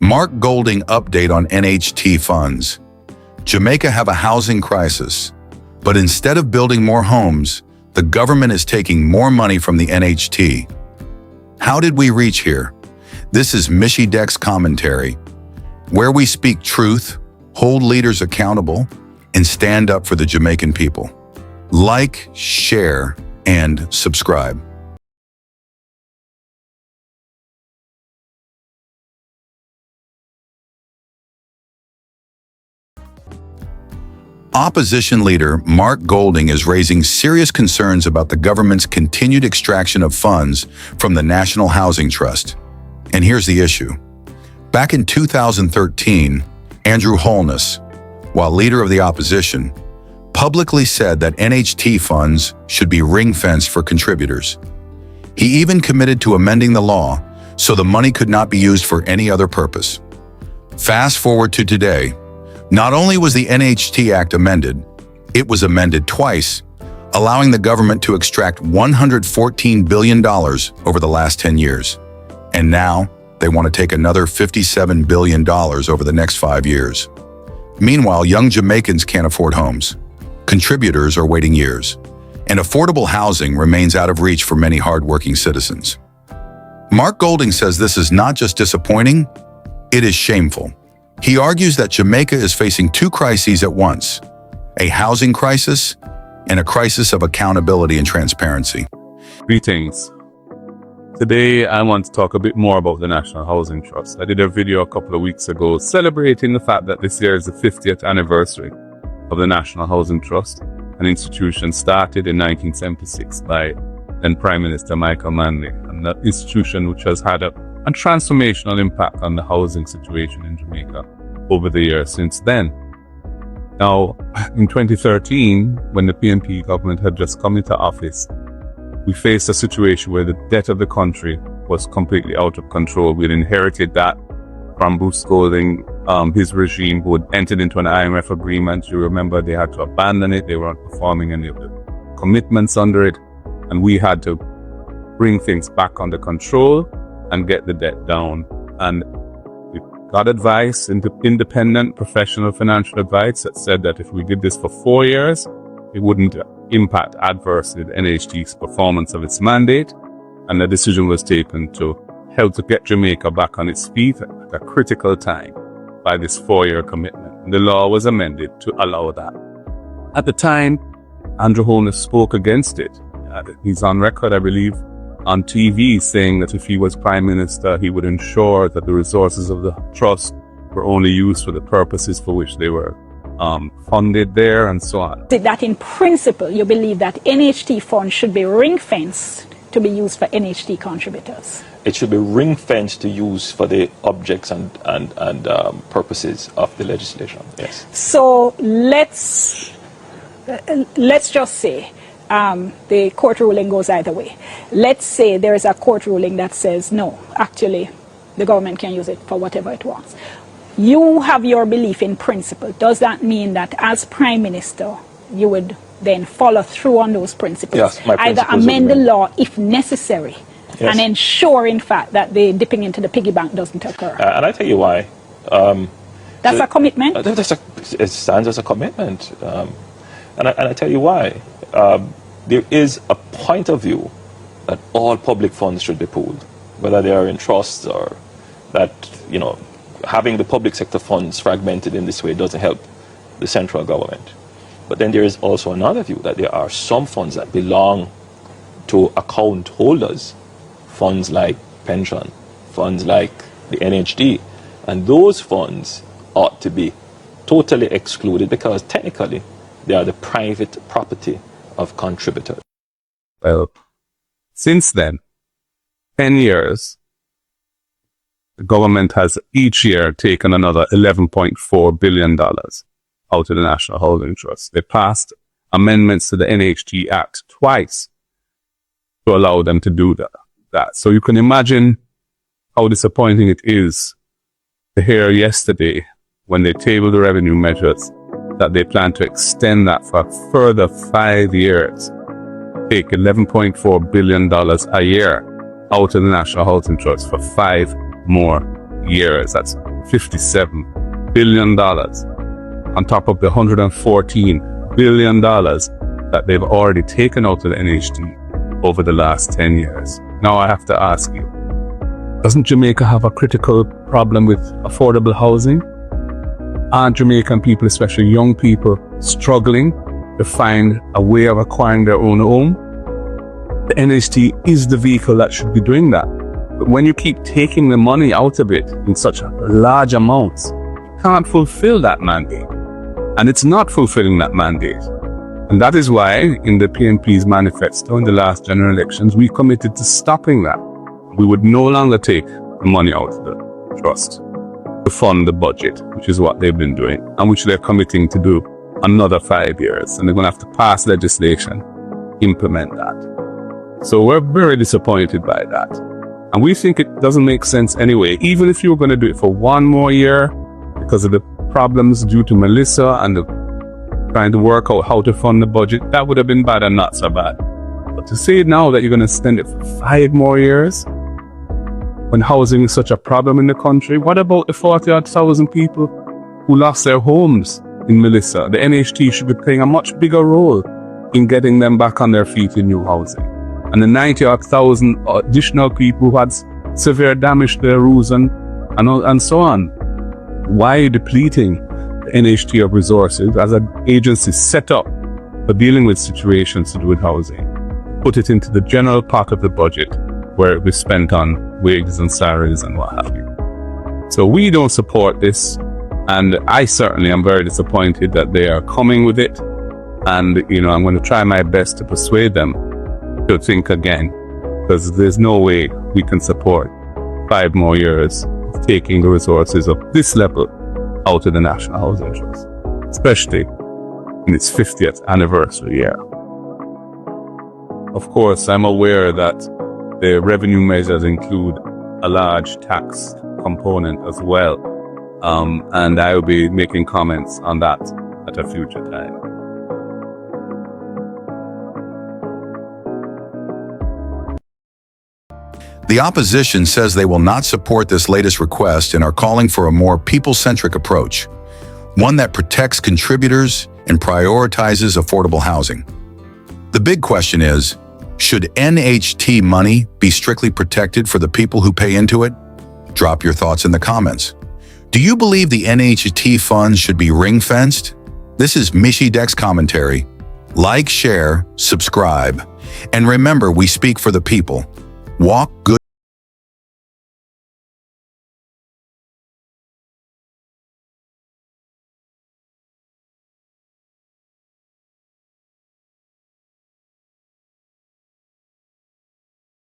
Mark Golding update on NHT funds. Jamaica have a housing crisis, but instead of building more homes, the government is taking more money from the NHT. How did we reach here? This is Michy Dex Commentary, where we speak truth, hold leaders accountable, and stand up for the Jamaican people. Like, share, and subscribe. Opposition leader Mark Golding is raising serious concerns about the government's continued extraction of funds from the National Housing Trust. And here's the issue. Back in 2013, Andrew Holness, while leader of the opposition, publicly said that NHT funds should be ring-fenced for contributors. He even committed to amending the law so the money could not be used for any other purpose. Fast forward to today. Not only was the NHT Act amended, it was amended twice, allowing the government to extract $114 billion over the last 10 years. And now, they want to take another $57 billion over the next 5 years. Meanwhile, young Jamaicans can't afford homes. Contributors are waiting years. And affordable housing remains out of reach for many hardworking citizens. Mark Golding says this is not just disappointing, it is shameful. He argues that Jamaica is facing two crises at once, a housing crisis and a crisis of accountability and transparency. Greetings. Today, I want to talk a bit more about the National Housing Trust. I did a video a couple of weeks ago celebrating the fact that this year is the 50th anniversary of the National Housing Trust, an institution started in 1976 by then Prime Minister Michael Manley, and that institution which has had a transformational impact on the housing situation in Jamaica over the years since then. Now, in 2013, when the PNP government had just come into office, we faced a situation where the debt of the country was completely out of control. We had inherited that from Bruce Golding, his regime, who had entered into an IMF agreement. You remember they had to abandon it. They weren't performing any of the commitments under it. And we had to bring things back under control and get the debt down. And we got advice, independent professional financial advice that said that if we did this for 4 years, it wouldn't impact adversely the NHT's performance of its mandate. And the decision was taken to help to get Jamaica back on its feet at a critical time by this 4-year commitment. And the law was amended to allow that. At the time, Andrew Holness spoke against it. He's on record, I believe, on TV saying that if he was Prime Minister, he would ensure that the resources of the trust were only used for the purposes for which they were funded there and so on. That in principle, you believe that NHT funds should be ring-fenced to be used for NHT contributors? It should be ring-fenced to use for the objects and purposes of the legislation, yes. So let's just say the court ruling goes either way. Let's say there is a court ruling that says, no, actually, the government can use it for whatever it wants. You have your belief in principle. Does that mean that as Prime Minister, you would then follow through on those principles? Yes, my either principles amend the law if necessary, yes, and ensure, in fact, that the dipping into the piggy bank doesn't occur? And I tell you why. That's a commitment? It stands as a commitment. And I tell you why. There is a point of view that all public funds should be pooled, whether they are in trusts or that, you know, having the public sector funds fragmented in this way doesn't help the central government. But then there is also another view that there are some funds that belong to account holders, funds like pension, funds like the NHT, and those funds ought to be totally excluded because technically they are the private property of contributors. Well, since then, 10 years, the government has each year taken another $11.4 billion out of the National Housing Trust. They passed amendments to the NHT Act twice to allow them to do that. So you can imagine how disappointing it is to hear yesterday when they tabled the revenue measures that they plan to extend that for a further 5 years, take $11.4 billion a year out of the National Housing Trust for 5 more years. That's $57 billion on top of the $114 billion that they've already taken out of the NHT over the last 10 years. Now I have to ask you, doesn't Jamaica have a critical problem with affordable housing? Aren't Jamaican people, especially young people, struggling to find a way of acquiring their own home? The NHT is the vehicle that should be doing that. But when you keep taking the money out of it in such large amounts, you can't fulfill that mandate. And it's not fulfilling that mandate. And that is why in the PNP's manifesto in the last general elections, we committed to stopping that. We would no longer take the money out of the trust to fund the budget, which is what they've been doing, and which they're committing to do another 5 years. And they're going to have to pass legislation, implement that. So we're very disappointed by that. And we think it doesn't make sense anyway. Even if you were going to do it for one more year, because of the problems due to Melissa and trying to work out how to fund the budget, that would have been bad and not so bad. But to say now that you're going to spend it for 5 more years, when housing is such a problem in the country, what about the 40,000 people who lost their homes in Melissa? The NHT should be playing a much bigger role in getting them back on their feet in new housing. And the 90,000 additional people who had severe damage to their roofs and so on. Why are you depleting the NHT of resources as an agency set up for dealing with situations to do with housing? Put it into the general part of the budget where it was spent on wages and salaries and what have you. So we don't support this, and I certainly am very disappointed that they are coming with it. And, I'm going to try my best to persuade them to think again, because there's no way we can support 5 more years of taking the resources of this level out of the National Housing Trust, especially in its 50th anniversary year. Of course, I'm aware that the revenue measures include a large tax component as well, and I will be making comments on that at a future time. The opposition says they will not support this latest request and are calling for a more people-centric approach, one that protects contributors and prioritizes affordable housing. The big question is, should NHT money be strictly protected for the people who pay into it? Drop your thoughts in the comments. Do you believe the NHT funds should be ring-fenced? This is Michy Dex Commentary. Like, share, subscribe, and remember, we speak for the people. Walk good.